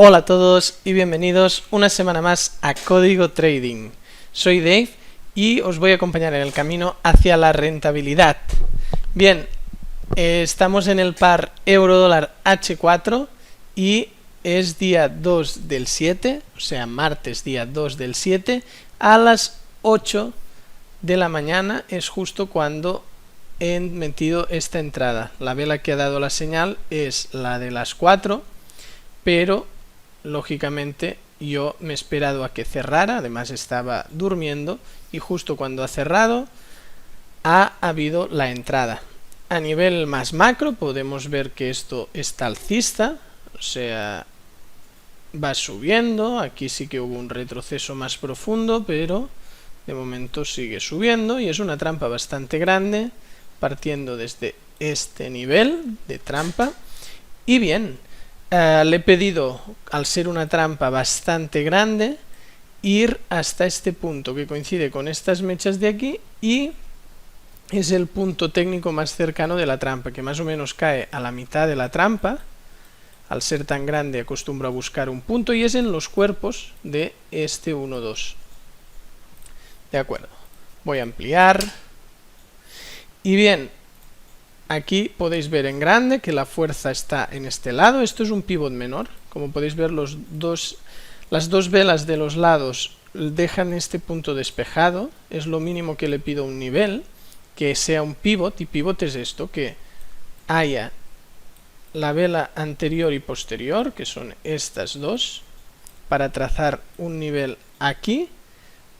Hola a todos y bienvenidos una semana más a Código Trading. Soy Dave y os voy a acompañar en el camino hacia la rentabilidad. Bien, estamos en el par euro-dólar H4 y es día 2 del 7, o sea martes día 2 del 7, a las 8 de la mañana es justo cuando he metido esta entrada. La vela que ha dado la señal es la de las 4, pero lógicamente yo me he esperado a que cerrara, además estaba durmiendo y justo cuando ha cerrado ha habido la entrada. A nivel más macro podemos ver que esto está alcista, o sea, va subiendo. Aquí sí que hubo un retroceso más profundo, pero de momento sigue subiendo y es una trampa bastante grande, partiendo desde este nivel de trampa. Y bien, le he pedido, al ser una trampa bastante grande, ir hasta este punto que coincide con estas mechas de aquí y es el punto técnico más cercano de la trampa, que más o menos cae a la mitad de la trampa. Al ser tan grande acostumbro a buscar un punto y es en los cuerpos de este 1-2. De acuerdo, voy a ampliar y bien, aquí podéis ver en grande que la fuerza está en este lado. Esto es un pivot menor. Como podéis ver, las dos velas de los lados dejan este punto despejado. Es lo mínimo que le pido a un nivel, que sea un pivot. Y pivot es esto, que haya la vela anterior y posterior, que son estas dos, para trazar un nivel aquí.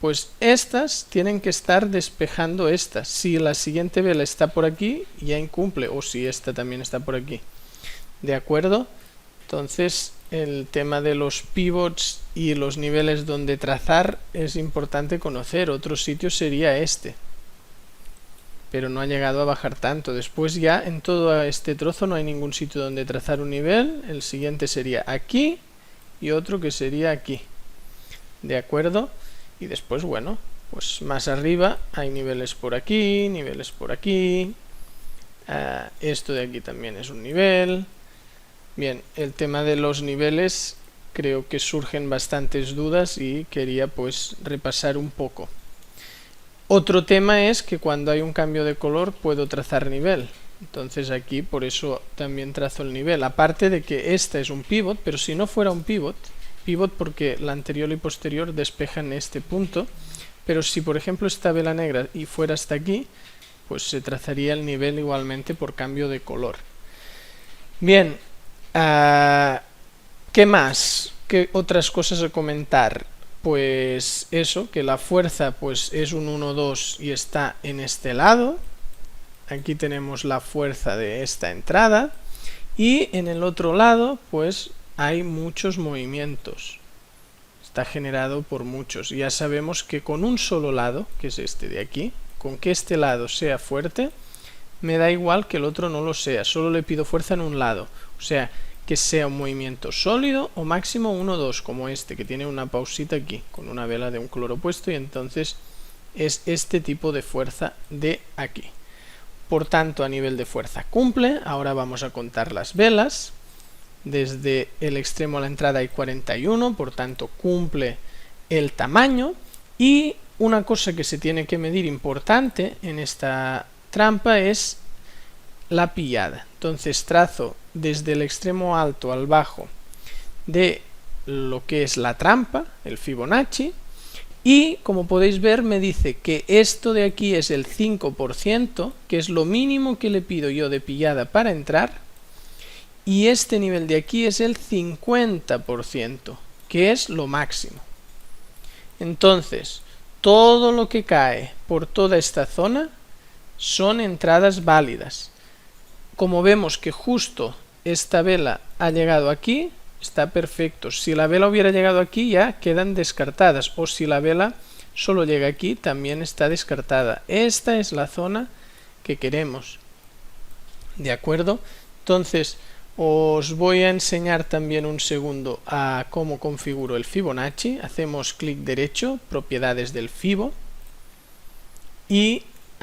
Pues estas tienen que estar despejando estas. Si la siguiente vela está por aquí, ya incumple, o si esta también está por aquí. ¿De acuerdo? Entonces, el tema de los pivots y los niveles donde trazar es importante conocer. Otro sitio sería este, pero no ha llegado a bajar tanto. Después ya en todo este trozo no hay ningún sitio donde trazar un nivel. El siguiente sería aquí y otro que sería aquí. ¿De acuerdo? Y después, bueno, pues más arriba hay niveles por aquí, niveles por aquí. Esto de aquí también es un nivel. Bien, el tema de los niveles creo que surgen bastantes dudas y quería pues repasar un poco. Otro tema es que cuando hay un cambio de color puedo trazar nivel. Entonces aquí por eso también trazo el nivel. Aparte de que esta es un pivot, pero si no fuera un pivot porque la anterior y posterior despejan este punto, pero si por ejemplo esta vela negra y fuera hasta aquí, pues se trazaría el nivel igualmente por cambio de color. Bien, ¿qué más? ¿Qué otras cosas a comentar? Pues eso, que la fuerza pues es un 1-2 y está en este lado. Aquí tenemos la fuerza de esta entrada y en el otro lado pues hay muchos movimientos. Está generado por muchos. Ya sabemos que con un solo lado, que es este de aquí, con que este lado sea fuerte, me da igual que el otro no lo sea. Solo le pido fuerza en un lado. O sea, que sea un movimiento sólido o máximo 1-2, como este, que tiene una pausita aquí, con una vela de un color opuesto, y entonces es este tipo de fuerza de aquí. Por tanto, a nivel de fuerza cumple. Ahora vamos a contar las velas. Desde el extremo a la entrada hay 41, por tanto cumple el tamaño. Y una cosa que se tiene que medir importante en esta trampa es la pillada. Entonces trazo desde el extremo alto al bajo de lo que es la trampa, el Fibonacci, y como podéis ver me dice que esto de aquí es el 5%, que es lo mínimo que le pido yo de pillada para entrar, y este nivel de aquí es el 50%, que es lo máximo. Entonces, todo lo que cae por toda esta zona son entradas válidas. Como vemos que justo esta vela ha llegado aquí, está perfecto. Si la vela hubiera llegado aquí ya quedan descartadas, o si la vela solo llega aquí también está descartada. Esta es la zona que queremos. ¿De acuerdo? Entonces, os voy a enseñar también un segundo a cómo configuro el Fibonacci. Hacemos clic derecho, propiedades del Fibo, y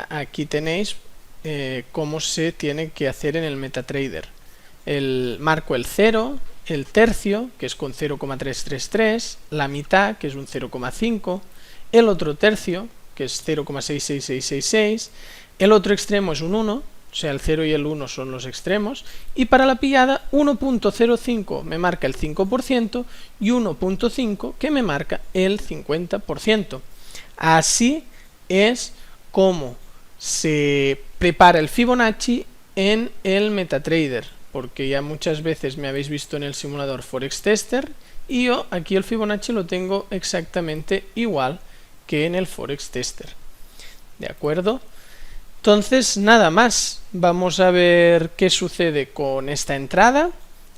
aquí tenéis cómo se tiene que hacer en el MetaTrader. Marco el 0, el tercio, que es con 0,333, la mitad, que es un 0,5, el otro tercio, que es 0,66666, el otro extremo es un 1, o sea, el 0 y el 1 son los extremos, y para la pillada 1.05 me marca el 5% y 1.5 que me marca el 50%. Así es como se prepara el Fibonacci en el MetaTrader, porque ya muchas veces me habéis visto en el simulador Forex Tester y yo aquí el Fibonacci lo tengo exactamente igual que en el Forex Tester. ¿De acuerdo? Entonces, nada más. Vamos a ver qué sucede con esta entrada,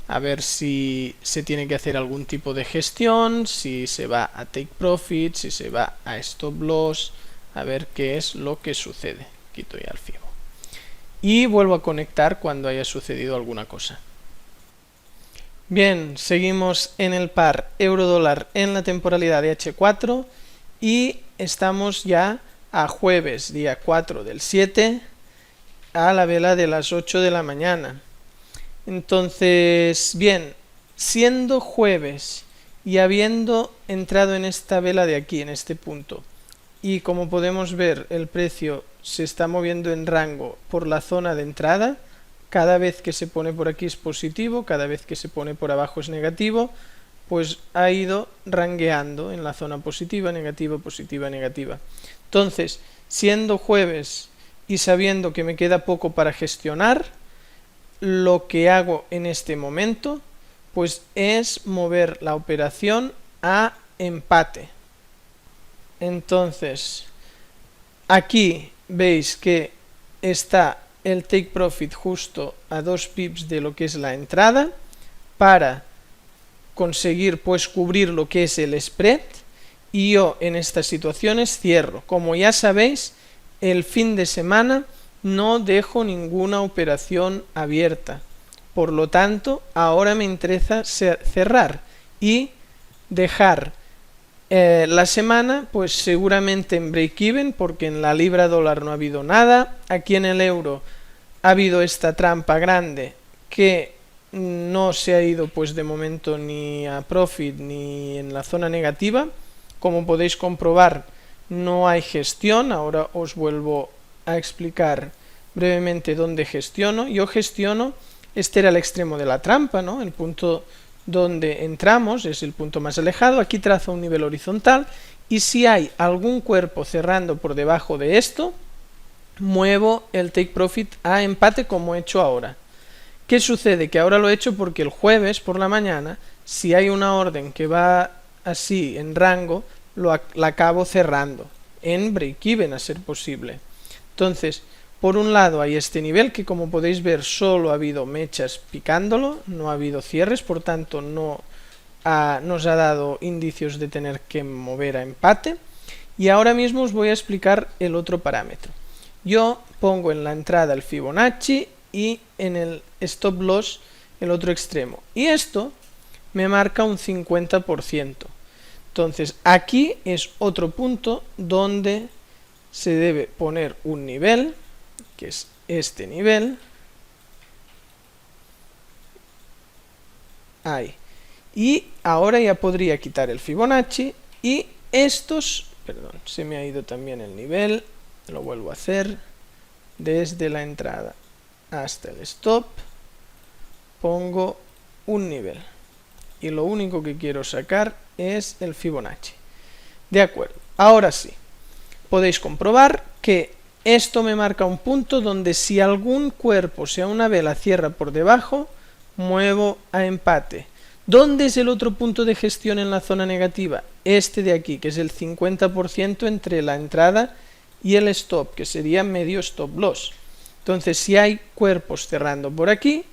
a ver si se tiene que hacer algún tipo de gestión, si se va a Take Profit, si se va a Stop Loss, a ver qué es lo que sucede. Quito ya el Fibo. Y vuelvo a conectar cuando haya sucedido alguna cosa. Bien, seguimos en el par euro-dólar en la temporalidad de H4 y estamos ya a jueves, día 4 del 7, a la vela de las 8 de la mañana. Entonces, bien, siendo jueves y habiendo entrado en esta vela de aquí, en este punto, y como podemos ver el precio se está moviendo en rango por la zona de entrada, cada vez que se pone por aquí es positivo, cada vez que se pone por abajo es negativo, pues ha ido rangueando en la zona positiva, negativa, positiva, negativa. Entonces, siendo jueves y sabiendo que me queda poco para gestionar, lo que hago en este momento pues es mover la operación a empate. Entonces, aquí veis que está el take profit justo a 2 pips de lo que es la entrada para conseguir pues cubrir lo que es el spread, y yo en estas situaciones cierro. Como ya sabéis, el fin de semana no dejo ninguna operación abierta, por lo tanto ahora me interesa cerrar y dejar la semana pues seguramente en break-even, porque en la libra dólar no ha habido nada, aquí en el euro ha habido esta trampa grande que no se ha ido pues de momento ni a profit ni en la zona negativa. Como podéis comprobar, no hay gestión. Ahora os vuelvo a explicar brevemente dónde gestiono. Yo gestiono, este era el extremo de la trampa, ¿no? El punto donde entramos es el punto más alejado. Aquí trazo un nivel horizontal y si hay algún cuerpo cerrando por debajo de esto, muevo el take profit a empate como he hecho ahora. ¿Qué sucede? Que ahora lo he hecho porque el jueves por la mañana, si hay una orden que va así en rango, la acabo cerrando en break-even a ser posible. Entonces, por un lado hay este nivel que, como podéis ver, solo ha habido mechas picándolo, no ha habido cierres, por tanto no nos ha dado indicios de tener que mover a empate. Y ahora mismo os voy a explicar el otro parámetro. Yo pongo en la entrada el Fibonacci y en el stop loss el otro extremo, y esto me marca un 50%. Entonces aquí es otro punto donde se debe poner un nivel, que es este nivel, ahí, y ahora ya podría quitar el Fibonacci y estos, perdón, se me ha ido también el nivel, lo vuelvo a hacer, desde la entrada hasta el stop pongo un nivel y lo único que quiero sacar es el Fibonacci. De acuerdo, ahora sí, podéis comprobar que esto me marca un punto donde si algún cuerpo, sea una vela, cierra por debajo, muevo a empate. ¿Dónde es el otro punto de gestión en la zona negativa? Este de aquí, que es el 50% entre la entrada y el stop, que sería medio stop loss. Entonces, si hay cuerpos cerrando por aquí,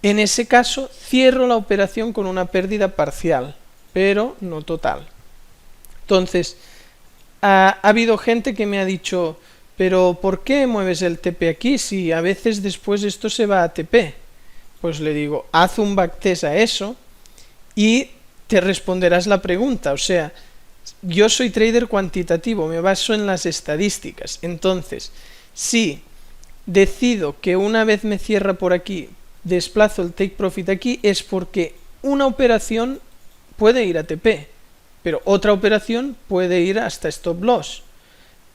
en ese caso cierro la operación con una pérdida parcial, pero no total. Entonces, ha habido gente que me ha dicho, pero ¿por qué mueves el TP aquí si a veces después esto se va a TP? Pues le digo, haz un backtest a eso y te responderás la pregunta. O sea, yo soy trader cuantitativo, me baso en las estadísticas. Entonces, si decido que una vez me cierra por aquí desplazo el take profit aquí es porque una operación puede ir a TP, pero otra operación puede ir hasta stop loss,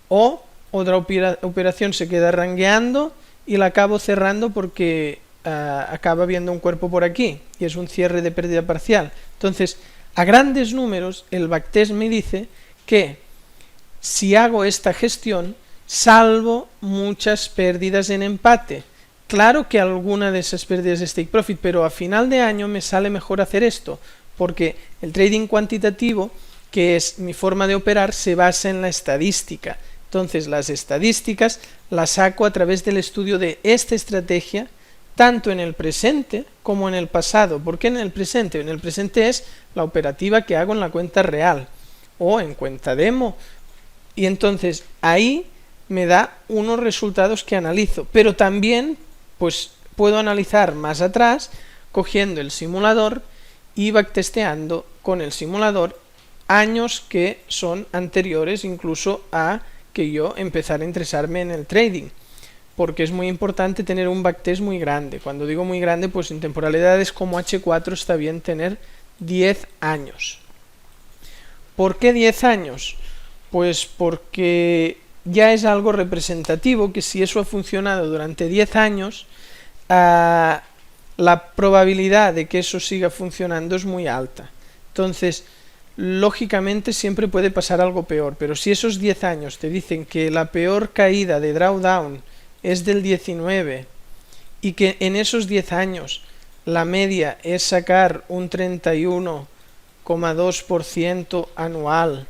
o otra operación se queda rangueando y la acabo cerrando porque acaba viendo un cuerpo por aquí y es un cierre de pérdida parcial. Entonces, a grandes números, el backtest me dice que si hago esta gestión, salvo muchas pérdidas en empate. Claro que alguna de esas pérdidas es take profit, pero a final de año me sale mejor hacer esto, porque el trading cuantitativo, que es mi forma de operar, se basa en la estadística. Entonces las estadísticas las saco a través del estudio de esta estrategia, tanto en el presente como en el pasado. ¿Por qué en el presente? En el presente es la operativa que hago en la cuenta real o en cuenta demo. Y entonces ahí me da unos resultados que analizo, pero también pues puedo analizar más atrás cogiendo el simulador y backtesteando con el simulador años que son anteriores incluso a que yo empezara a interesarme en el trading, porque es muy importante tener un backtest muy grande. Cuando digo muy grande, pues en temporalidades como H4 está bien tener 10 años. ¿Por qué 10 años? Pues porque ya es algo representativo, que si eso ha funcionado durante 10 años, la probabilidad de que eso siga funcionando es muy alta. Entonces, lógicamente siempre puede pasar algo peor, pero si esos 10 años te dicen que la peor caída de drawdown es del 19 y que en esos 10 años la media es sacar un 31,2% anual,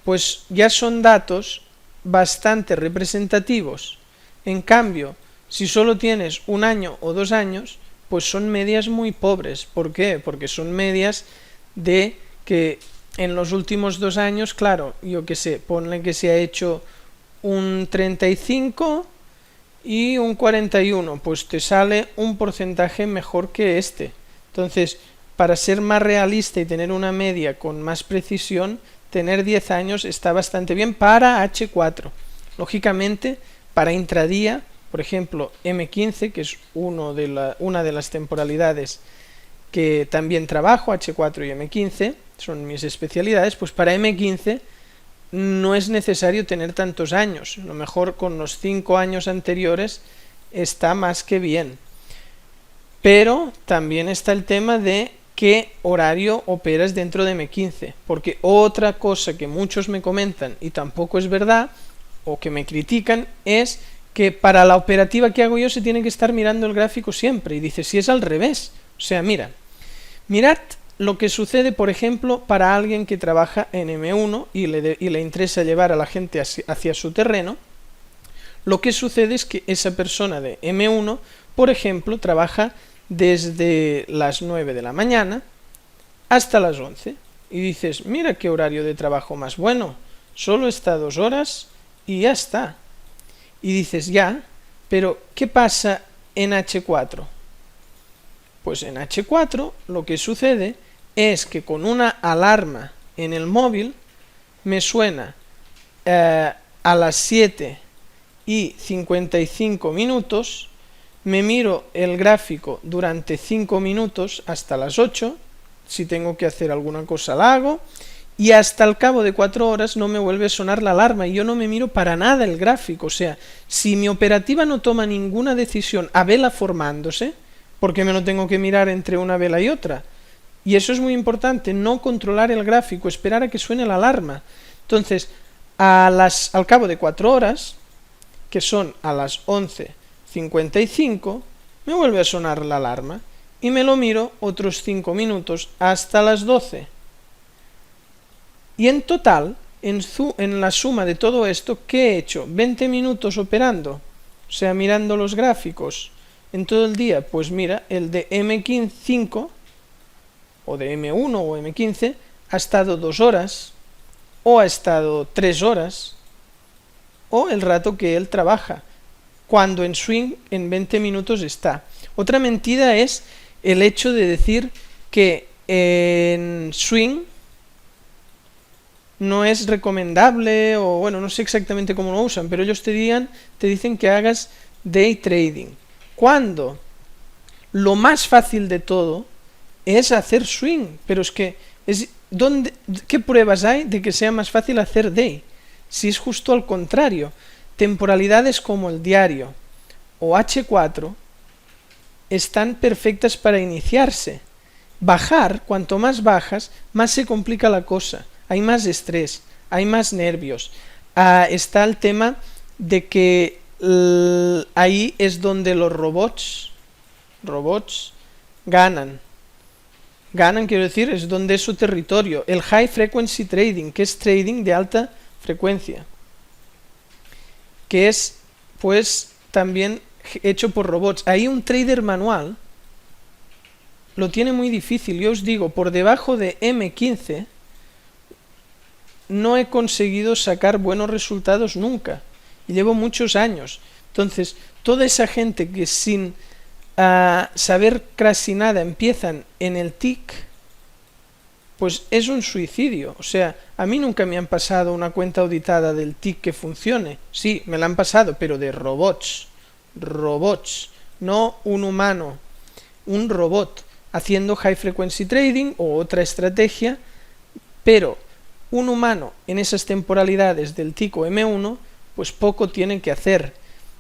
pues ya son datos bastante representativos. En cambio, si solo tienes un año o 2 años, pues son medias muy pobres. ¿Por qué? Porque son medias de que en los últimos 2 años, claro, yo que sé, ponle que se ha hecho un 35 y un 41, pues te sale un porcentaje mejor que este. Entonces, para ser más realista y tener una media con más precisión, tener 10 años está bastante bien para H4. Lógicamente, para intradía, por ejemplo, M15, que es una de las temporalidades que también trabajo, H4 y M15, son mis especialidades, pues para M15 no es necesario tener tantos años, a lo mejor con los 5 años anteriores está más que bien. Pero también está el tema de qué horario operas dentro de M15, porque otra cosa que muchos me comentan y tampoco es verdad, o que me critican, es que para la operativa que hago yo se tiene que estar mirando el gráfico siempre, y dice, si es al revés, o sea, mirad lo que sucede, por ejemplo, para alguien que trabaja en M1 y le interesa llevar a la gente hacia su terreno. Lo que sucede es que esa persona de M1, por ejemplo, trabaja desde las 9 de la mañana hasta las 11. Y dices, mira qué horario de trabajo más bueno, solo está 2 horas y ya está. Y dices, ya, pero ¿qué pasa en H4? Pues en H4 lo que sucede es que con una alarma en el móvil me suena a las 7:55, me miro el gráfico durante 5 minutos hasta las 8, si tengo que hacer alguna cosa la hago, y hasta el cabo de 4 horas no me vuelve a sonar la alarma y yo no me miro para nada el gráfico. O sea, si mi operativa no toma ninguna decisión a vela formándose, ¿por qué me lo tengo que mirar entre una vela y otra? Y eso es muy importante, no controlar el gráfico, esperar a que suene la alarma. Entonces, al cabo de 4 horas, que son a las 11:55, me vuelve a sonar la alarma y me lo miro otros 5 minutos hasta las 12. Y en total, en la suma de todo esto, ¿qué he hecho? 20 minutos operando, o sea, mirando los gráficos en todo el día. Pues mira, el de M5 o de M1 o M15 ha estado 2 horas o ha estado 3 horas o el rato que él trabaja, cuando en swing en 20 minutos está. Otra mentira es el hecho de decir que en swing no es recomendable, o bueno, no sé exactamente cómo lo usan, pero ellos te dicen que hagas day trading. ¿Cuándo? lo más fácil de todo es hacer swing, pero es que ¿qué pruebas hay de que sea más fácil hacer day? Si es justo al contrario. Temporalidades como el diario o H4 están perfectas para iniciarse. Bajar, cuanto más bajas, más se complica la cosa. Hay más estrés, hay más nervios. Está el tema de que ahí es donde los robots ganan. Ganan, quiero decir, es donde es su territorio. El high frequency trading, que es trading de alta frecuencia, que es pues también hecho por robots. Ahí un trader manual lo tiene muy difícil. Yo os digo, por debajo de M15 no he conseguido sacar buenos resultados nunca, y llevo muchos años. Entonces, toda esa gente que sin saber casi nada empiezan en el TIC, pues es un suicidio. O sea, a mí nunca me han pasado una cuenta auditada del TIC que funcione. Sí, me la han pasado, pero de robots, no un humano, un robot haciendo high frequency trading o otra estrategia, pero un humano en esas temporalidades del TIC o M1, pues poco tienen que hacer.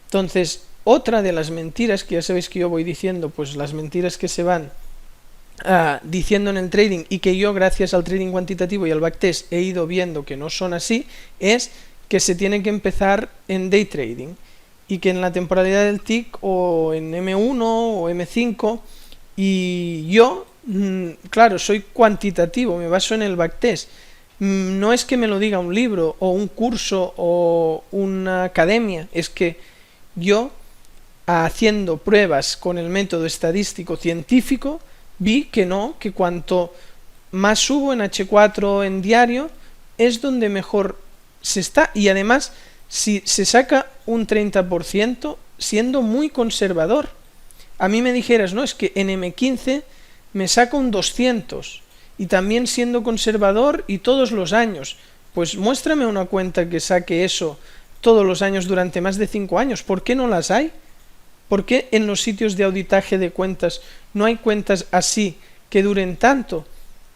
Entonces, otra de las mentiras, que ya sabéis que yo voy diciendo, pues las mentiras que se van diciendo en el trading, y que yo gracias al trading cuantitativo y al backtest he ido viendo que no son así, es que se tiene que empezar en day trading, y que en la temporalidad del TIC o en M1 o M5, y yo, claro, soy cuantitativo, me baso en el backtest. No es que me lo diga un libro o un curso o una academia, es que yo, haciendo pruebas con el método estadístico científico, vi que no, que cuanto más subo en H4 en diario, es donde mejor se está. Y además, si se saca un 30% siendo muy conservador. A mí me dijeras, no, es que en M15 me saco un 200, y también siendo conservador y todos los años. Pues muéstrame una cuenta que saque eso todos los años durante más de 5 años. ¿Por qué no las hay? ¿Por qué en los sitios de auditaje de cuentas no hay cuentas así que duren tanto?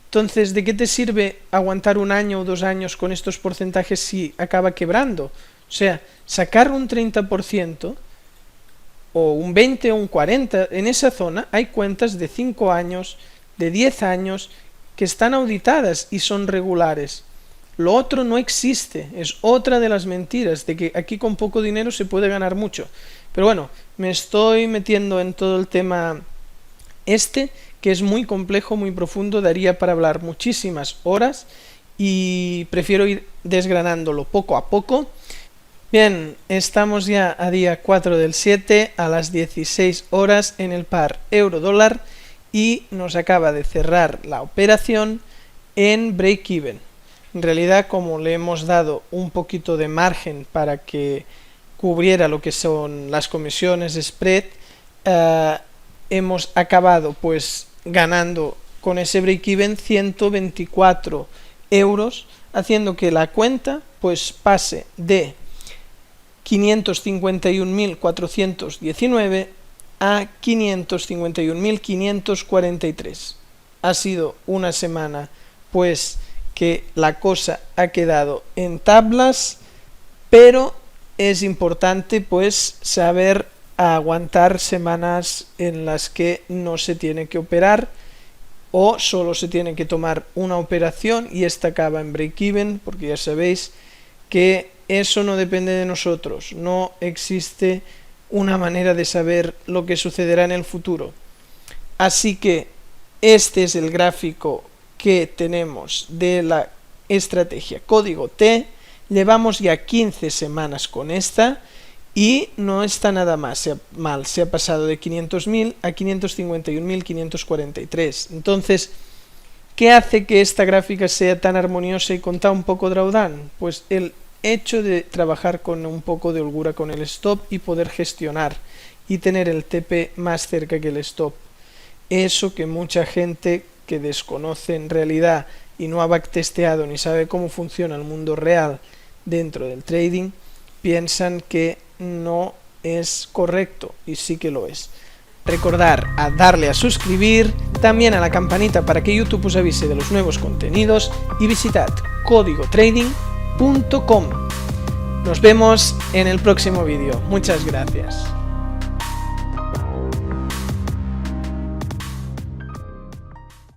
Entonces, ¿de qué te sirve aguantar un año o 2 años con estos porcentajes si acaba quebrando? O sea, sacar un 30% o un 20 o un 40, en esa zona hay cuentas de 5 años, de 10 años, que están auditadas y son regulares. Lo otro no existe, es otra de las mentiras, de que aquí con poco dinero se puede ganar mucho. Pero bueno, me estoy metiendo en todo el tema que es muy complejo, muy profundo, daría para hablar muchísimas horas, y prefiero ir desgranándolo poco a poco. Bien, estamos ya a día 4 del 7 a las 16 horas en el par euro-dólar, y nos acaba de cerrar la operación en break-even. En realidad, como le hemos dado un poquito de margen para que cubriera lo que son las comisiones spread, hemos acabado pues ganando con ese break-even 124 euros, haciendo que la cuenta pues pase de 551.419 a 551.543. Ha sido una semana pues que la cosa ha quedado en tablas, pero es importante pues saber aguantar semanas en las que no se tiene que operar, o solo se tiene que tomar una operación y esta acaba en break-even, porque ya sabéis que eso no depende de nosotros, no existe una manera de saber lo que sucederá en el futuro. Así que este es el gráfico que tenemos de la estrategia código T. Llevamos ya 15 semanas con esta y no está nada más mal, se ha pasado de 500.000 a 551.543. Entonces, ¿qué hace que esta gráfica sea tan armoniosa y con tan poco drawdown? Pues el hecho de trabajar con un poco de holgura con el stop y poder gestionar y tener el TP más cerca que el stop. Eso que mucha gente que desconoce en realidad y no ha backtesteado ni sabe cómo funciona el mundo real dentro del trading, piensan que no es correcto, y sí que lo es. Recordar a darle a suscribir, también a la campanita para que YouTube os avise de los nuevos contenidos y visitad codigotrading.com. Nos vemos en el próximo vídeo. Muchas gracias.